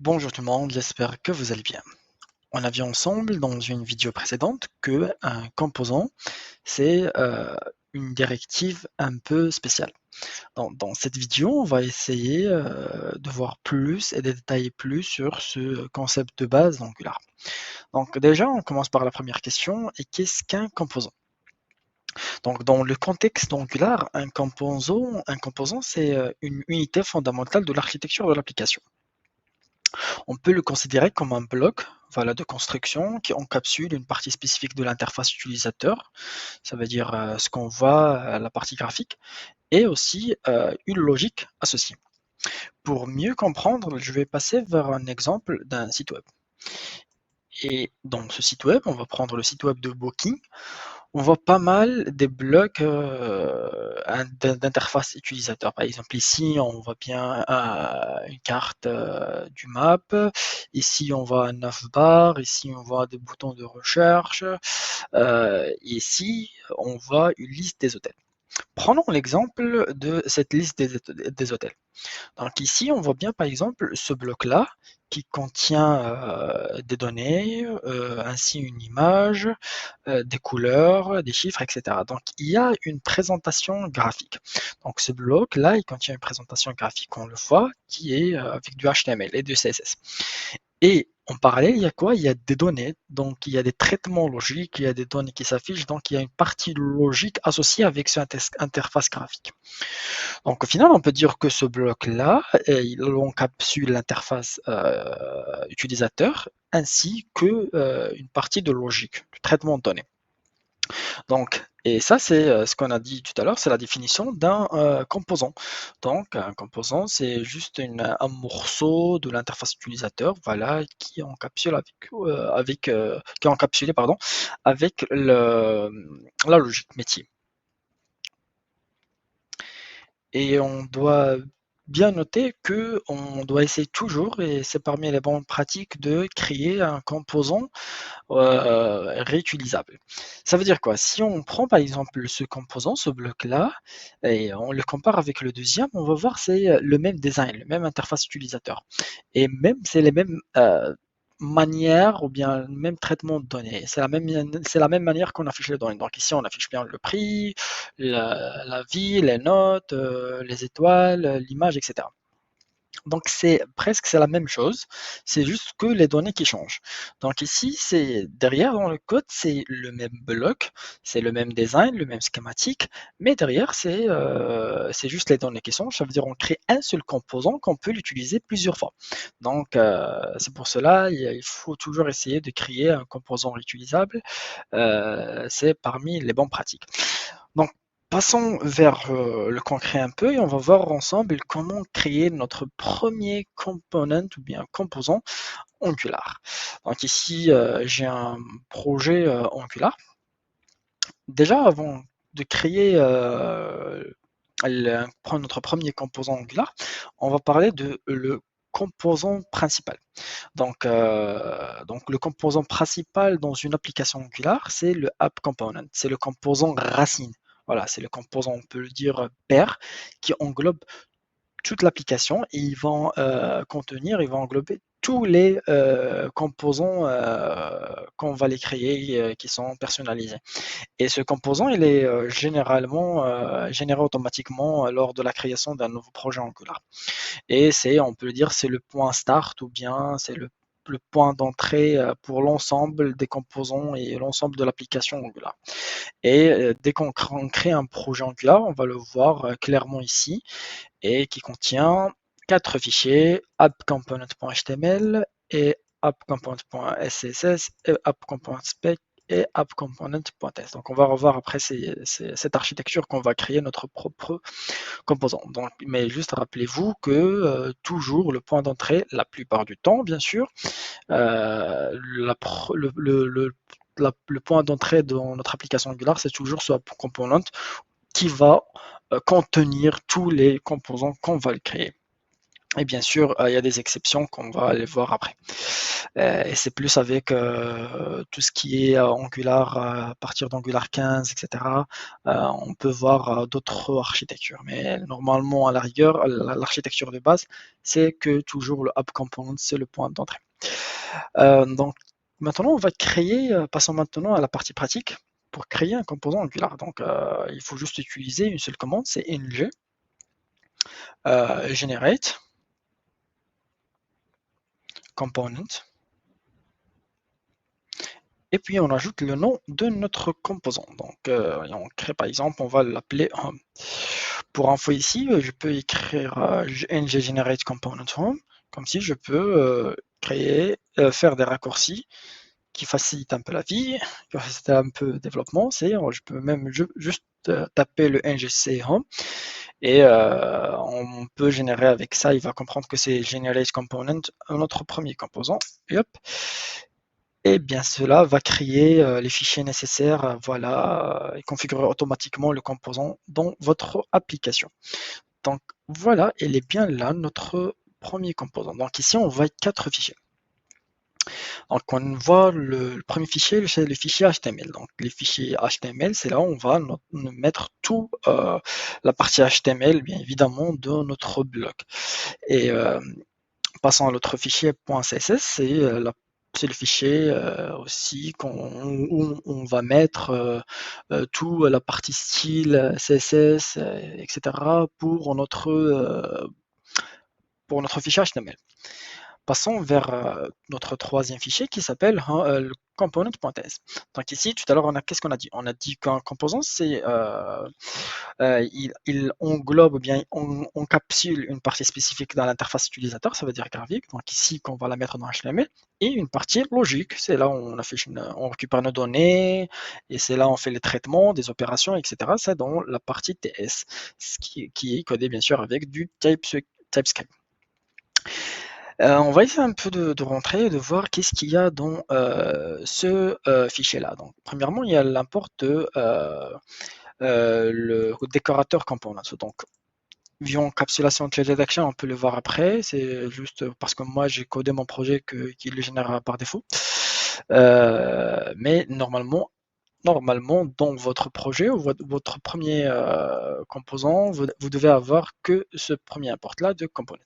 Bonjour tout le monde, j'espère que vous allez bien. On a vu ensemble dans une vidéo précédente que un composant, c'est une directive un peu spéciale. Dans cette vidéo, on va essayer de voir plus et de détailler plus sur ce concept de base d'Angular. Donc déjà, on commence par la première question, et qu'est-ce qu'un composant? Donc dans le contexte d'Angular, un composant c'est une unité fondamentale de l'architecture de l'application. On peut le considérer comme un bloc, voilà, de construction qui encapsule une partie spécifique de l'interface utilisateur, ça veut dire ce qu'on voit, la partie graphique, et aussi une logique associée. Pour mieux comprendre, je vais passer vers un exemple d'un site web. Et dans ce site web, on va prendre le site web de Booking. On voit pas mal des blocs d'interface utilisateur. Par exemple, ici, on voit bien une carte du map. Ici, on voit un navbar. Ici, on voit des boutons de recherche. Ici, on voit une liste des hôtels. Prenons l'exemple de cette liste des hôtels. Donc ici, on voit bien par exemple ce bloc-là qui contient des données, ainsi une image, des couleurs, des chiffres, etc. Donc il y a une présentation graphique. Donc ce bloc-là, il contient une présentation graphique, on le voit, qui est avec du HTML et du CSS. Et en parallèle, il y a quoi? Il y a des données, donc il y a des traitements logiques, il y a des données qui s'affichent, donc il y a une partie logique associée avec cette interface graphique. Donc au final, on peut dire que ce bloc-là, il encapsule l'interface utilisateur ainsi que une partie de logique, du traitement de données. Donc, et ça, c'est ce qu'on a dit tout à l'heure, c'est la définition d'un composant. Donc, un composant, c'est juste un morceau de l'interface utilisateur, voilà, qui est encapsulé, pardon, avec la logique métier. Et on doit bien noter que on doit essayer toujours, et c'est parmi les bonnes pratiques, de créer un composant réutilisable. Ça veut dire quoi? Si on prend par exemple ce composant, ce bloc-là, et on le compare avec le deuxième, on va voir c'est le même design, le même interface utilisateur. Et même c'est les mêmes manières ou bien le même traitement de données. C'est la même manière qu'on affiche les données. Donc ici on affiche bien le prix, la ville, les notes, les étoiles, l'image, etc. Donc c'est la même chose, c'est juste que les données qui changent. Donc ici, c'est derrière dans le code, c'est le même bloc, c'est le même design, le même schématique, mais derrière c'est juste les données qui changent. Ça veut dire on crée un seul composant qu'on peut l'utiliser plusieurs fois. Donc c'est pour cela il faut toujours essayer de créer un composant réutilisable. C'est parmi les bonnes pratiques. Donc, passons vers le concret un peu et on va voir ensemble comment créer notre premier component ou bien composant Angular. Donc ici, j'ai un projet Angular. Déjà, avant de créer prendre notre premier composant Angular, on va parler de le composant principal. Donc le composant principal dans une application Angular, c'est le app component, c'est le composant racine. Voilà, c'est le composant, on peut le dire, père, qui englobe toute l'application et il va englober tous les composants qu'on va les créer, qui sont personnalisés. Et ce composant, il est généralement généré automatiquement lors de la création d'un nouveau projet Angular. Et on peut le dire, c'est le point start ou bien c'est le point d'entrée pour l'ensemble des composants et l'ensemble de l'application Angular. Et dès qu'on crée un projet Angular, on va le voir clairement ici, et qui contient quatre fichiers: appcomponent.html et appcomponent.css et appcomponent.spec et appcomponent.test. Donc on va revoir après cette architecture qu'on va créer notre propre composant. Donc, mais juste rappelez-vous que toujours le point d'entrée, la plupart du temps bien sûr, le point d'entrée dans notre application Angular, c'est toujours ce component qui va contenir tous les composants qu'on va créer. Et bien sûr, il y a des exceptions qu'on va aller voir après. Et c'est plus avec tout ce qui est Angular, à partir d'Angular 15, etc. On peut voir d'autres architectures. Mais normalement, à la rigueur, l'architecture de base, c'est que toujours le App Component, c'est le point d'entrée. Donc, maintenant, on va créer, passons maintenant à la partie pratique. Pour créer un composant Angular, donc il faut juste utiliser une seule commande, c'est ng generate component. Et puis on ajoute le nom de notre composant. Donc on crée par exemple, on va l'appeler home. Pour info ici, je peux écrire ng generate component home, comme si je peux créer, faire des raccourcis qui facilitent un peu la vie, qui facilitent un peu le développement. Je peux même juste taper le ngc home et on peut générer avec ça, il va comprendre que c'est generate component, notre premier composant. Et hop, et bien cela va créer les fichiers nécessaires, voilà, et configurer automatiquement le composant dans votre application. Donc voilà, il est bien là notre premier composant. Donc ici on voit 4 fichiers. Donc on voit le premier fichier, c'est le fichier HTML. Donc les fichiers HTML, c'est là où on va mettre tout la partie HTML, bien évidemment, de notre bloc. Et passons à l'autre fichier .css, c'est le fichier aussi où on va mettre tout la partie style, CSS, etc. Pour notre fichier HTML. Passons vers notre troisième fichier qui s'appelle le component.ts. Donc ici, tout à l'heure, qu'est-ce qu'on a dit? On a dit qu'un composant, il englobe bien, on encapsule une partie spécifique dans l'interface utilisateur, ça veut dire graphique. Donc ici, qu'on va la mettre dans HTML, et une partie logique, c'est là où on récupère nos données, et c'est là où on fait les traitements, des opérations, etc. C'est dans la partie TS, qui est codé bien sûr avec du TypeScript. On va essayer un peu de rentrer et de voir qu'est-ce qu'il y a dans ce fichier-là. Donc, premièrement, il y a l'import de le décorateur component. Donc, via encapsulation de action, on peut le voir après. C'est juste parce que moi, j'ai codé mon projet qui le génère par défaut. Mais normalement, dans votre projet ou votre premier composant, vous devez avoir que ce premier import-là de component.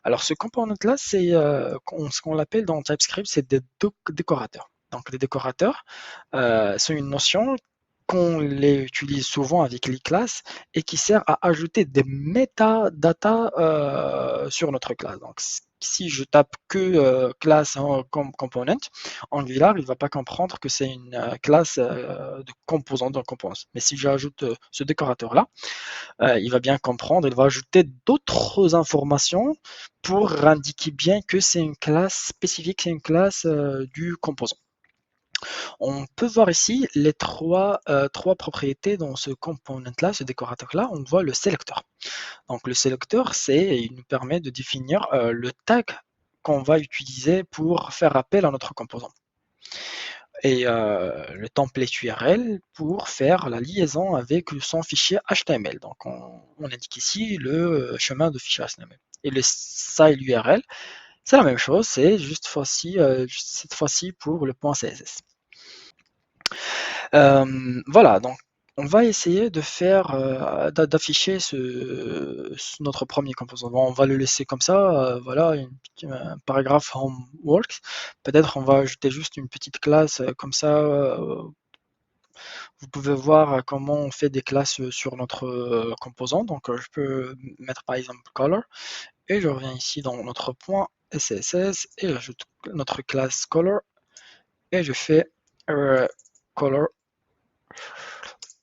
Alors, ce component-là, c'est ce qu'on l'appelle dans TypeScript, c'est des décorateurs. Donc, les décorateurs, c'est une notion qu'on les utilise souvent avec les classes et qui sert à ajouter des metadata sur notre classe. Donc, si je tape que classe comme component, Angular, il ne va pas comprendre que c'est une classe de composant d'un composant. Mais si j'ajoute ce décorateur-là, il va bien comprendre, il va ajouter d'autres informations pour indiquer bien que c'est une classe spécifique, c'est une classe du composant. On peut voir ici les trois propriétés dans ce component-là, ce décorateur-là. On voit le sélecteur. Donc le sélecteur, il nous permet de définir le tag qu'on va utiliser pour faire appel à notre composant. Et le template URL pour faire la liaison avec son fichier HTML. Donc on indique ici le chemin de fichier HTML. Et le style URL, c'est la même chose, c'est juste cette fois-ci pour le .css. Voilà, donc on va essayer de faire, d'afficher notre premier composant. Bon, on va le laisser comme ça, voilà, un paragraphe homework. Peut-être on va ajouter juste une petite classe comme ça. Vous pouvez voir comment on fait des classes sur notre composant. Donc je peux mettre par exemple color et je reviens ici dans notre point SSS et j'ajoute notre classe color et je fais color.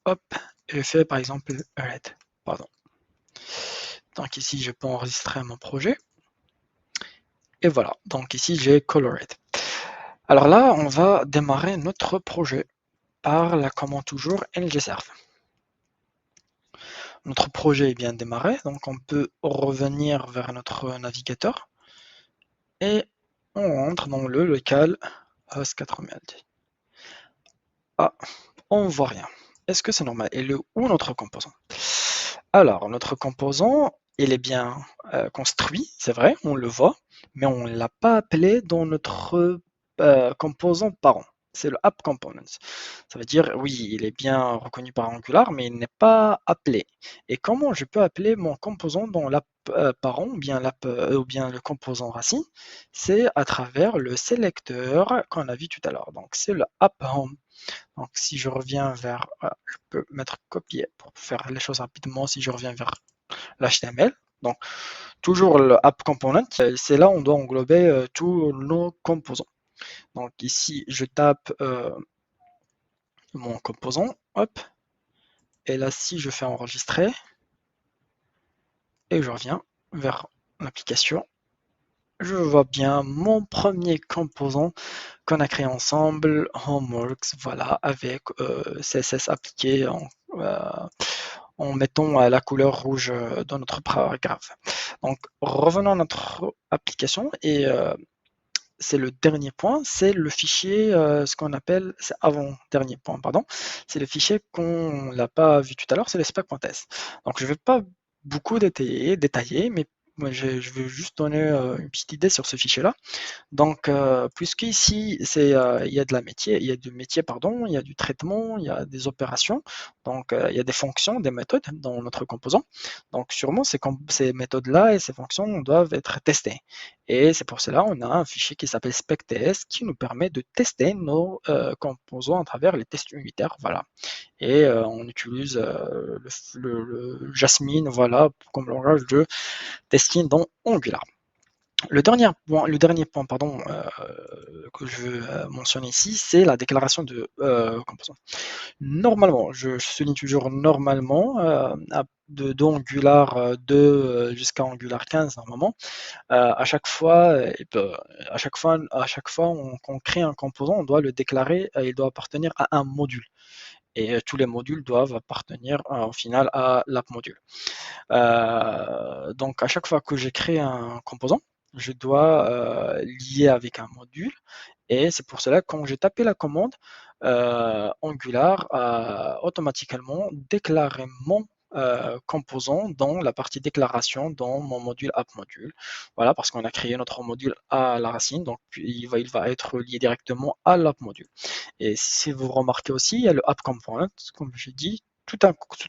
Hop, et je fais par exemple red. Pardon. Donc ici, je peux enregistrer mon projet. Et voilà, donc ici, j'ai colored. Alors là, on va démarrer notre projet par la commande toujours ngserve. Notre projet est bien démarré, donc on peut revenir vers notre navigateur et on rentre dans le local host 4000. Ah, on voit rien. Est-ce que c'est normal? Et où notre composant? Alors, notre composant, il est bien construit, c'est vrai, on le voit, mais on ne l'a pas appelé dans notre composant parent. C'est le app component. Ça veut dire, oui, il est bien reconnu par Angular, mais il n'est pas appelé. Et comment je peux appeler mon composant dans l'app parent ou bien le composant racine? C'est à travers le sélecteur qu'on a vu tout à l'heure. Donc, c'est le app home. Donc, si je reviens vers, je peux mettre copier pour faire les choses rapidement. Si je reviens vers l'HTML, donc toujours le app component, c'est là où on doit englober tous nos composants. Donc ici, je tape mon composant, hop, et là, si je fais enregistrer, et je reviens vers l'application, je vois bien mon premier composant qu'on a créé ensemble, Homeworks, voilà, avec CSS appliqué en mettant la couleur rouge dans notre paragraphe. Donc, revenons à notre application et c'est le dernier point, c'est le fichier, ce qu'on appelle, c'est avant-dernier point, pardon, c'est le fichier qu'on n'a pas vu tout à l'heure, c'est le spec.s. Donc je ne vais pas beaucoup détailler, mais moi, je vais juste donner une petite idée sur ce fichier-là. Donc, puisqu'ici, il y a de la métier, il y a du métier, pardon, il y a du traitement, il y a des opérations, donc il y a des fonctions, des méthodes dans notre composant. Donc, sûrement, ces méthodes-là et ces fonctions doivent être testées. Et c'est pour cela qu'on a un fichier qui s'appelle spec.ts qui nous permet de tester nos composants à travers les tests unitaires. Voilà. Et on utilise le Jasmine, voilà, comme langage de testing dans Angular. Le dernier point pardon, que je veux mentionner ici, c'est la déclaration de composants. Normalement, je souligne toujours normalement, de Angular 2 jusqu'à Angular 15 normalement, à chaque fois qu'on crée un composant, on doit le déclarer, il doit appartenir à un module. Et tous les modules doivent appartenir au final à l'app module. Donc à chaque fois que j'ai créé un composant, je dois lier avec un module. Et c'est pour cela que quand j'ai tapé la commande, Angular a automatiquement déclaré mon composant dans la partie déclaration dans mon module app module. Voilà, parce qu'on a créé notre module à la racine, donc il va être lié directement à l'app module. Et si vous remarquez aussi, il y a le app component, comme je dis, tout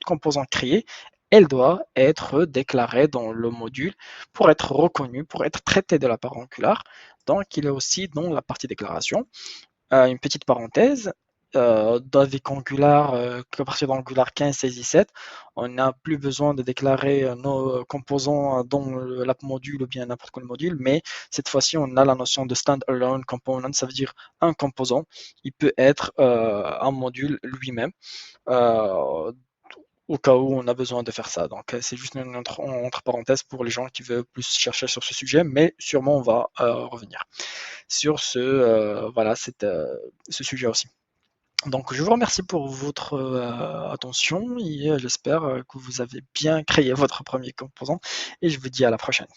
composant créé, elle doit être déclarée dans le module pour être reconnue, pour être traitée de la part Angular. Donc, il est aussi dans la partie déclaration. Une petite parenthèse, avec Angular, à partir d'Angular 15, 16 17, on n'a plus besoin de déclarer nos composants dans l'app module ou bien n'importe quel module, mais cette fois-ci, on a la notion de standalone component, ça veut dire un composant, il peut être un module lui-même. Euh, Au cas où on a besoin de faire ça. Donc, c'est juste une entre parenthèses pour les gens qui veulent plus chercher sur ce sujet, mais sûrement on va revenir sur ce sujet aussi. Donc, je vous remercie pour votre attention et j'espère que vous avez bien créé votre premier composant et je vous dis à la prochaine.